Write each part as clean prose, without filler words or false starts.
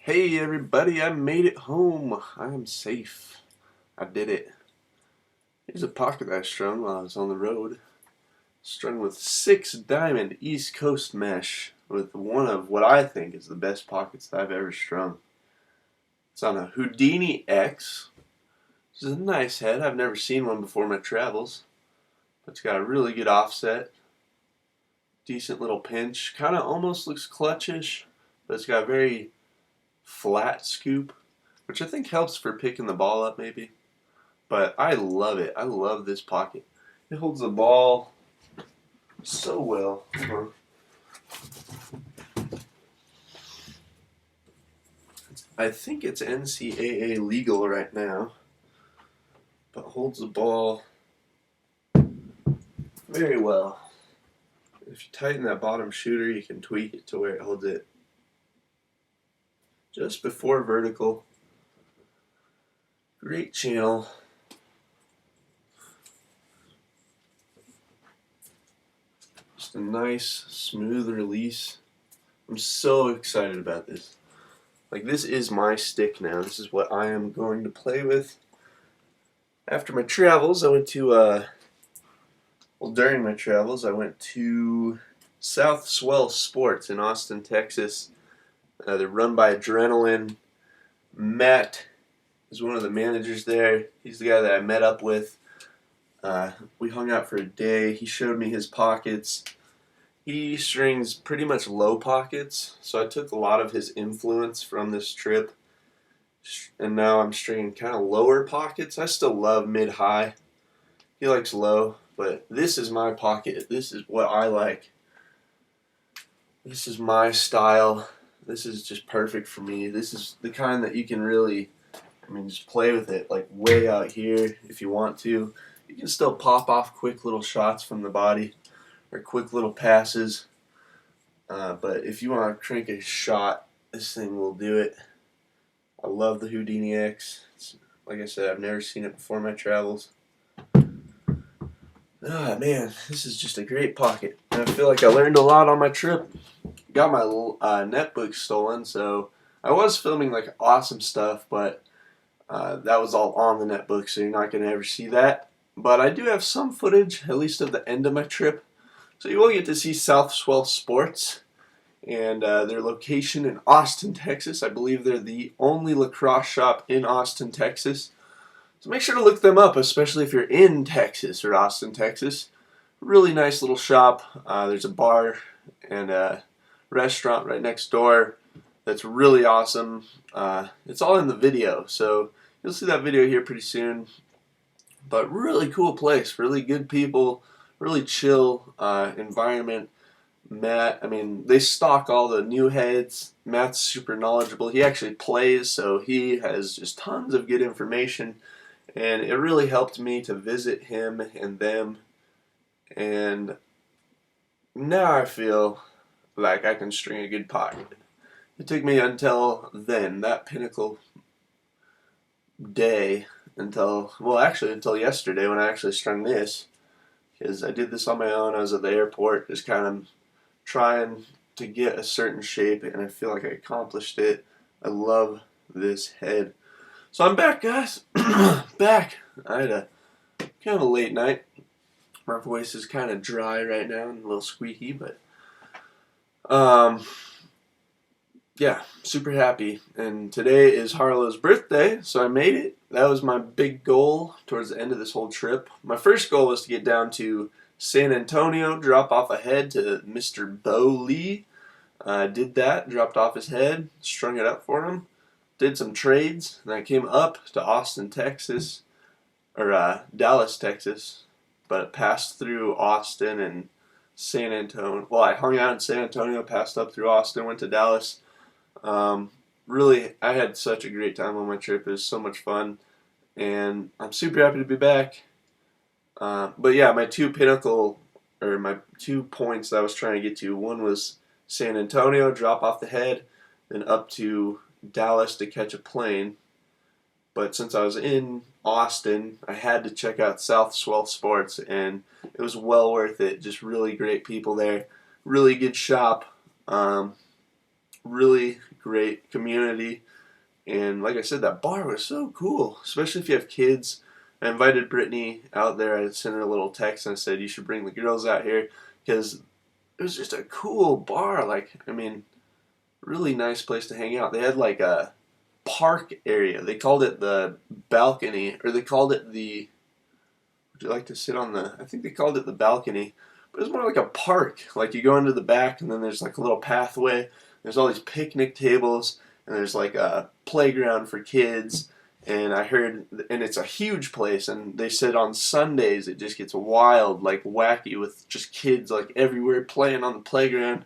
Hey everybody, I made it home. I am safe. I did it. Here's a pocket I strung while I was on the road. Strung with 6 diamond East Coast mesh with one of what I think is the best pockets that I've ever strung. It's on a Houdini X. This is a nice head. I've never seen one before my travels. But it's got a really good offset. Decent little pinch. Kind of almost looks clutchish, but it's got a very flat scoop, which I think helps for picking the ball up maybe. But I love it. I love this pocket. It holds the ball so well. I think it's NCAA legal right now, but holds the ball very well. If you tighten that bottom shooter, you can tweak it to where it holds it just before vertical. Great channel. Just a nice, smooth release. I'm so excited about this. Like, this is my stick now. This is what I am going to play with. After my travels, I went to, during my travels, I went to South Swell Sports in Austin, Texas. They're run by Adrenaline. Matt is one of the managers there. He's the guy that I met up with. We hung out for a day. He showed me his pockets. He strings pretty much low pockets, so I took a lot of his influence from this trip, and now I'm stringing kind of lower pockets. I still love mid-high. He likes low, but this is my pocket. This is what I like. This is my style. This is just perfect for me. This is the kind that you can really, just play with it, like way out here if you want to. You can still pop off quick little shots from the body, or quick little passes. But if you want to crank a shot, this thing will do it. I love the Houdini X. Like I said, I've never seen it before my travels. Ah, man, this is just a great pocket. And I feel like I learned a lot on my trip. Got my netbook stolen, so I was filming like awesome stuff, but that was all on the netbook, so you're not going to ever see that. But I do have some footage, at least of the end of my trip. So you will get to see South Swell Sports and their location in Austin, Texas. I believe they're the only lacrosse shop in Austin, Texas. So make sure to look them up, especially if you're in Texas or Austin, Texas. Really nice little shop. There's a bar and a restaurant right next door that's really awesome. It's all in the video, so you'll see that video here pretty soon. But really cool place, really good people, really chill environment. Matt, they stock all the new heads. Matt's super knowledgeable. He actually plays, so he has just tons of good information. And it really helped me to visit him and them. And now I feel like I can string a good pocket. It took me until then, that pinnacle day, until yesterday when I actually strung this. Because I did this on my own. I was at the airport, just kind of trying to get a certain shape, and I feel like I accomplished it. I love this head. So I'm back, guys. Back. I had a kind of a late night. My voice is kind of dry right now and a little squeaky, but yeah, super happy. And today is Harlow's birthday, so I made it. That was my big goal towards the end of this whole trip. My first goal was to get down to San Antonio, drop off a head to Mr. Bo Lee. Did that, dropped off his head, strung it up for him, did some trades, and I came up to Austin, Texas, or Dallas, Texas, but it passed through Austin and San Antonio. Well, I hung out in San Antonio, passed up through Austin, went to Dallas. Really, I had such a great time on my trip. It was so much fun, and I'm super happy to be back. But yeah, my two points that I was trying to get to, one was San Antonio, drop off the head, then up to Dallas to catch a plane. But since I was in Austin, I had to check out South Swell Sports, and it was well worth it. Just really great people there, really good shop. really great community. And like I said, that bar was so cool, especially if you have kids. I invited Brittany out there. I sent her a little text and I said, you should bring the girls out here because it was just a cool bar. Like, I mean, really nice place to hang out. They had like a park area. They called it the balcony, or they called it the, would you like to sit on the, I think they called it the balcony. But it was more like a park. Like you go into the back and then there's like a little pathway. There's all these picnic tables and there's like a playground for kids. And I heard, and it's a huge place, and they said on Sundays it just gets wild, like wacky, with just kids like everywhere playing on the playground,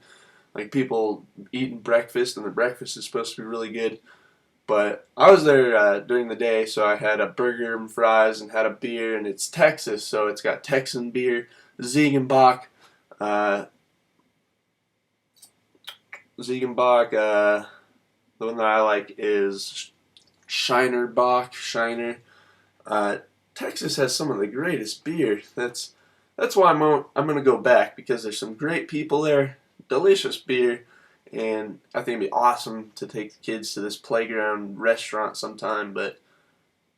like people eating breakfast, and the breakfast is supposed to be really good. But I was there during the day, so I had a burger and fries and had a beer, and it's Texas, so it's got Texan beer, Ziegenbach, the one that I like is Shiner. Texas has some of the greatest beer. That's why I'm gonna go back, because there's some great people there, delicious beer, and I think it'd be awesome to take the kids to this playground restaurant sometime. But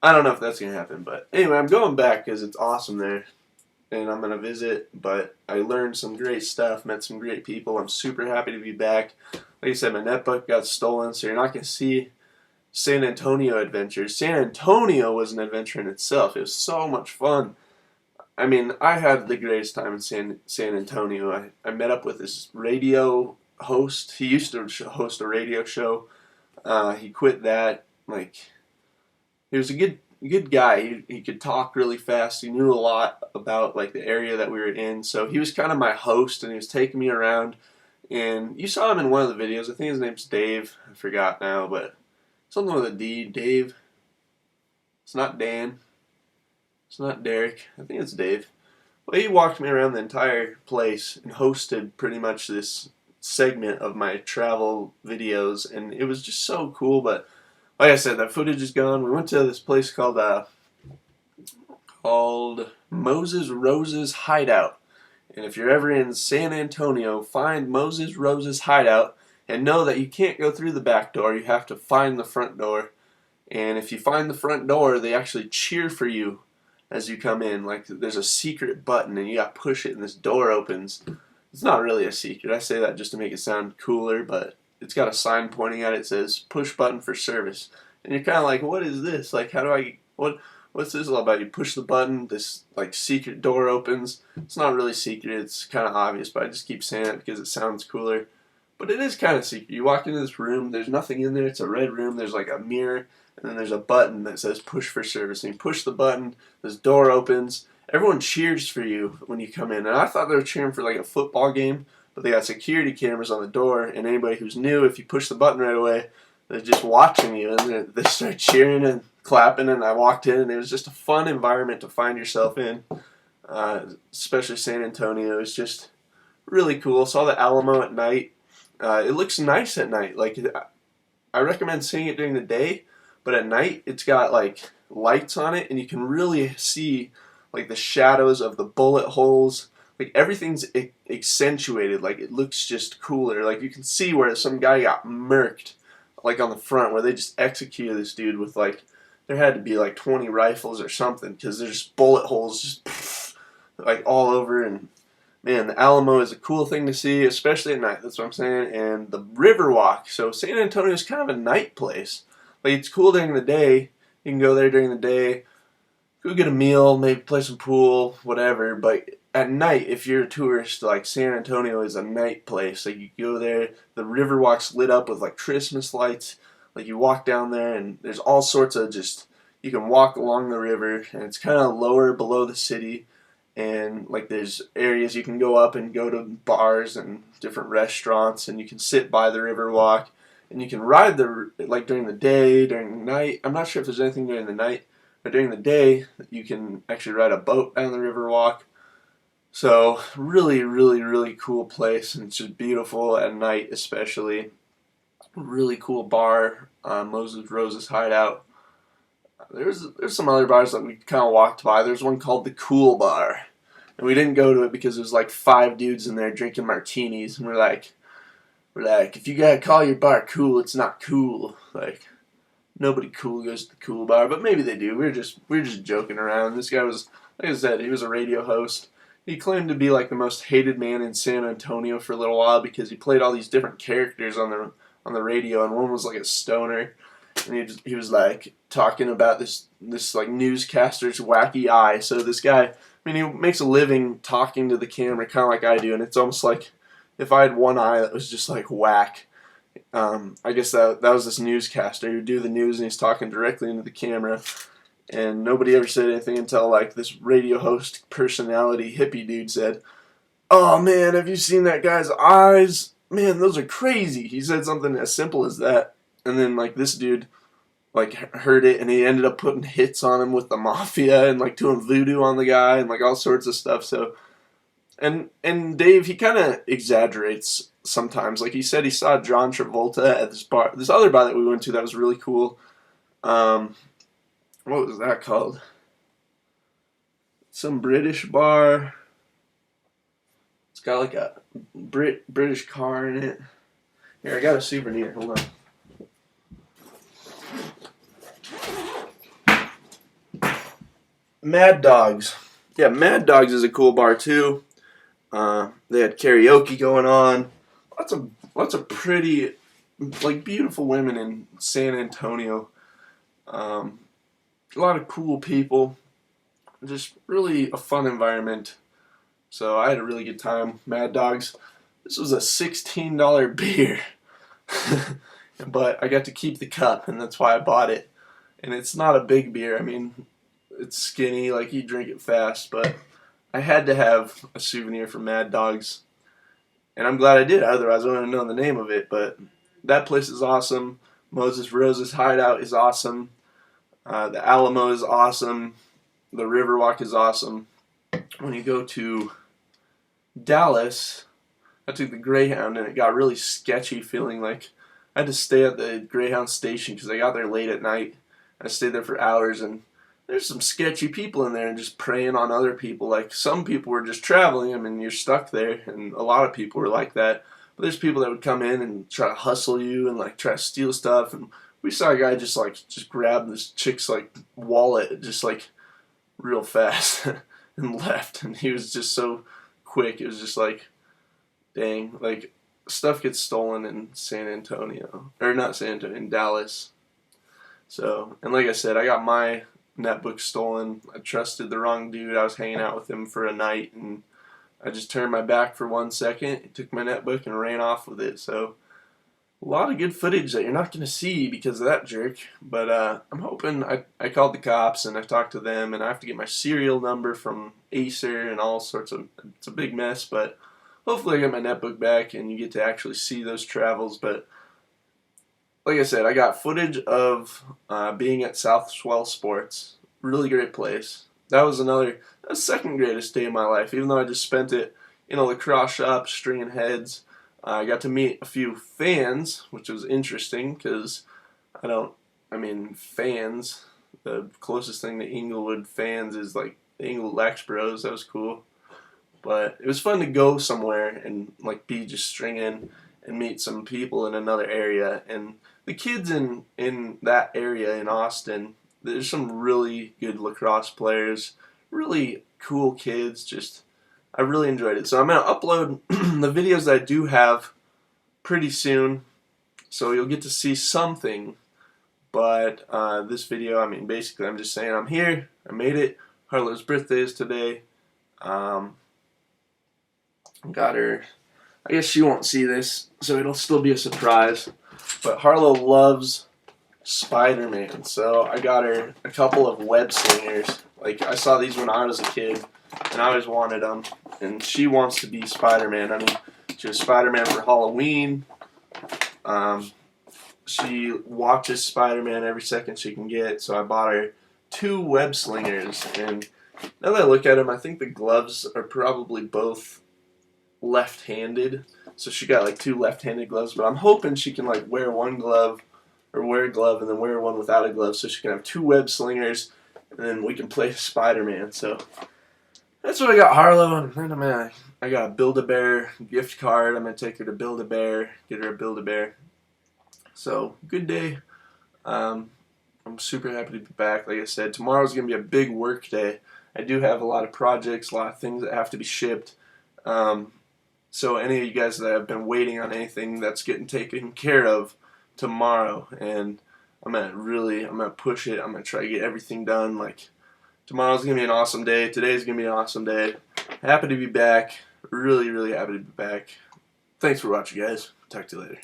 I don't know if that's gonna happen. But anyway, I'm going back because it's awesome there, and I'm gonna visit. But I learned some great stuff, met some great people. I'm super happy to be back. Like I said, my netbook got stolen, so you're not gonna see San Antonio adventures. San Antonio was an adventure in itself. It was so much fun. I mean, I had the greatest time in San Antonio. I met up with this radio host. He used to host a radio show. He quit that. Like, he was a good guy. He could talk really fast. He knew a lot about like the area that we were in. So he was kind of my host, and he was taking me around. And you saw him in one of the videos. I think his name's Dave. I forgot now, but something with a D. Dave. It's not Dan. It's not Derek. I think it's Dave. Well, he walked me around the entire place and hosted pretty much this segment of my travel videos, and it was just so cool. But like I said, that footage is gone. We went to this place called Moses Rose's Hideout. And if you're ever in San Antonio, find Moses Rose's Hideout and know that you can't go through the back door. You have to find the front door. And if you find the front door, they actually cheer for you as you come in. Like, there's a secret button, and you got to push it, and this door opens. It's not really a secret. I say that just to make it sound cooler, but it's got a sign pointing at it. It says, push button for service. And you're kind of like, what is this? Like, what's this all about? You push the button, this like secret door opens. It's not really secret. It's kind of obvious, but I just keep saying it because it sounds cooler. But it is kind of secret. You walk into this room, there's nothing in there. It's a red room. There's like a mirror, and then there's a button that says push for service. And you push the button, this door opens. Everyone cheers for you when you come in. And I thought they were cheering for like a football game, but they got security cameras on the door, and anybody who's new, if you push the button right away, they're just watching you, and they start cheering and clapping. And I walked in, and it was just a fun environment to find yourself in, especially San Antonio. It's just really cool. Saw the Alamo at night. It looks nice at night. Like, I recommend seeing it during the day, but at night it's got like lights on it, and you can really see like the shadows of the bullet holes. Like, everything's accentuated. Like, it looks just cooler. Like, you can see where some guy got murked, like on the front, where they just executed this dude with like, there had to be like 20 rifles or something, because there's bullet holes just like all over. And man, the Alamo is a cool thing to see, especially at night. That's what I'm saying. And the Riverwalk. So San Antonio is kind of a night place. Like, it's cool during the day. You can go there during the day, go get a meal, maybe play some pool, whatever. But at night, if you're a tourist, like, San Antonio is a night place. Like, you go there, the Riverwalk's lit up with like Christmas lights. Like, you walk down there, and there's all sorts of just, you can walk along the river, and it's kind of lower below the city. And like, there's areas you can go up and go to bars and different restaurants, and you can sit by the Riverwalk, and you can ride like during the day, during the night. I'm not sure if there's anything during the night, but during the day you can actually ride a boat down the Riverwalk. So really, really, really cool place, and it's just beautiful at night, especially. Really cool bar, Moses Rose's Hideout. There's some other bars that we kind of walked by. There's one called the Cool Bar, and we didn't go to it because there's like 5 dudes in there drinking martinis, and we're we're like, if you gotta call your bar cool, it's not cool. Like, nobody cool goes to the cool bar, but maybe they do. We're just joking around. This guy was, like I said, he was a radio host. He claimed to be like the most hated man in San Antonio for a little while because he played all these different characters on the radio, and one was like a stoner, and he was like talking about this like newscaster's wacky eye. So this guy, I mean, he makes a living talking to the camera, kind of like I do, and it's almost like if I had one eye that was just like whack. I guess that was this newscaster who would do the news, and he's talking directly into the camera, and nobody ever said anything until like this radio host personality hippie dude said, "Oh man, have you seen that guy's eyes? Man, those are crazy." He said something as simple as that, and then like this dude like heard it, and he ended up putting hits on him with the mafia and like doing voodoo on the guy and like all sorts of stuff. So and Dave, he kind of exaggerates sometimes. Like he said he saw John Travolta at this other bar that we went to that was really cool. What was that called? Some British bar. It's got like a British car in it. Here, I got a souvenir. Hold on. Mad Dogs. Yeah, Mad Dogs is a cool bar too. They had karaoke going on. Lots of pretty, like, beautiful women in San Antonio. A lot of cool people. Just really a fun environment. So I had a really good time. Mad Dogs. This was a $16 beer. But I got to keep the cup, and that's why I bought it. And it's not a big beer. I mean, it's skinny, like you drink it fast, but I had to have a souvenir from Mad Dogs. And I'm glad I did, otherwise I wouldn't have known the name of it. But that place is awesome. Moses Rose's Hideout is awesome. The Alamo is awesome. The Riverwalk is awesome. When you go to Dallas, I took the Greyhound, and it got really sketchy, feeling like I had to stay at the Greyhound station because I got there late at night. I stayed there for hours, and there's some sketchy people in there and just preying on other people. Like, some people were just traveling, I mean, you're stuck there, and a lot of people were like that. But there's people that would come in and try to hustle you and like try to steal stuff. And we saw a guy just grab this chick's like wallet just like real fast and left. And he was just so quick. It was just like, dang, like stuff gets stolen in San Antonio, or not San Antonio, in Dallas. So, and like I said, I got my netbook stolen. I trusted the wrong dude. I was hanging out with him for a night, and I just turned my back for 1 second. He took my netbook and ran off with it. So, a lot of good footage that you're not going to see because of that jerk. But I'm hoping, I called the cops and I talked to them, and I have to get my serial number from Acer and all sorts of, it's a big mess, but hopefully I get my netbook back and you get to actually see those travels. But like I said, I got footage of being at Southwell Sports. Really great place. That was the second greatest day of my life, even though I just spent it in a lacrosse shop stringing heads. I got to meet a few fans, which was interesting because fans, the closest thing to Inglewood fans is like the Inglewood Lax Bros. That was cool. But it was fun to go somewhere and like be just stringing and meet some people in another area. And the kids in that area in Austin, there's some really good lacrosse players, really cool kids. Just, I really enjoyed it. So I'm going to upload the videos that I do have pretty soon, so you'll get to see something. But this video, I mean, basically I'm just saying I'm here, I made it. Harlow's birthday is today. Got her, I guess she won't see this, so it'll still be a surprise. But Harlow loves Spider-Man, so I got her a couple of web slingers. Like, I saw these when I was a kid, and I always wanted them. And she wants to be Spider-Man. I mean, she was Spider-Man for Halloween. She watches Spider-Man every second she can get, so I bought her 2 web slingers. And now that I look at them, I think the gloves are probably both left-handed. So she got like 2 left-handed gloves, but I'm hoping she can like wear one glove, or wear a glove and then wear one without a glove, so she can have 2 web slingers, and then we can play Spider-Man. So that's what I got Harlow, and then I got a Build-A-Bear gift card. I'm gonna take her to Build-A-Bear, get her a Build-A-Bear. So good day. I'm super happy to be back. Like I said, tomorrow's gonna be a big work day. I do have a lot of projects, a lot of things that have to be shipped. So any of you guys that have been waiting on anything, that's getting taken care of tomorrow, and I'm gonna push it. I'm gonna try to get everything done. Like, tomorrow's gonna be an awesome day. Today's gonna be an awesome day. Happy to be back. Really, really happy to be back. Thanks for watching, guys. Talk to you later.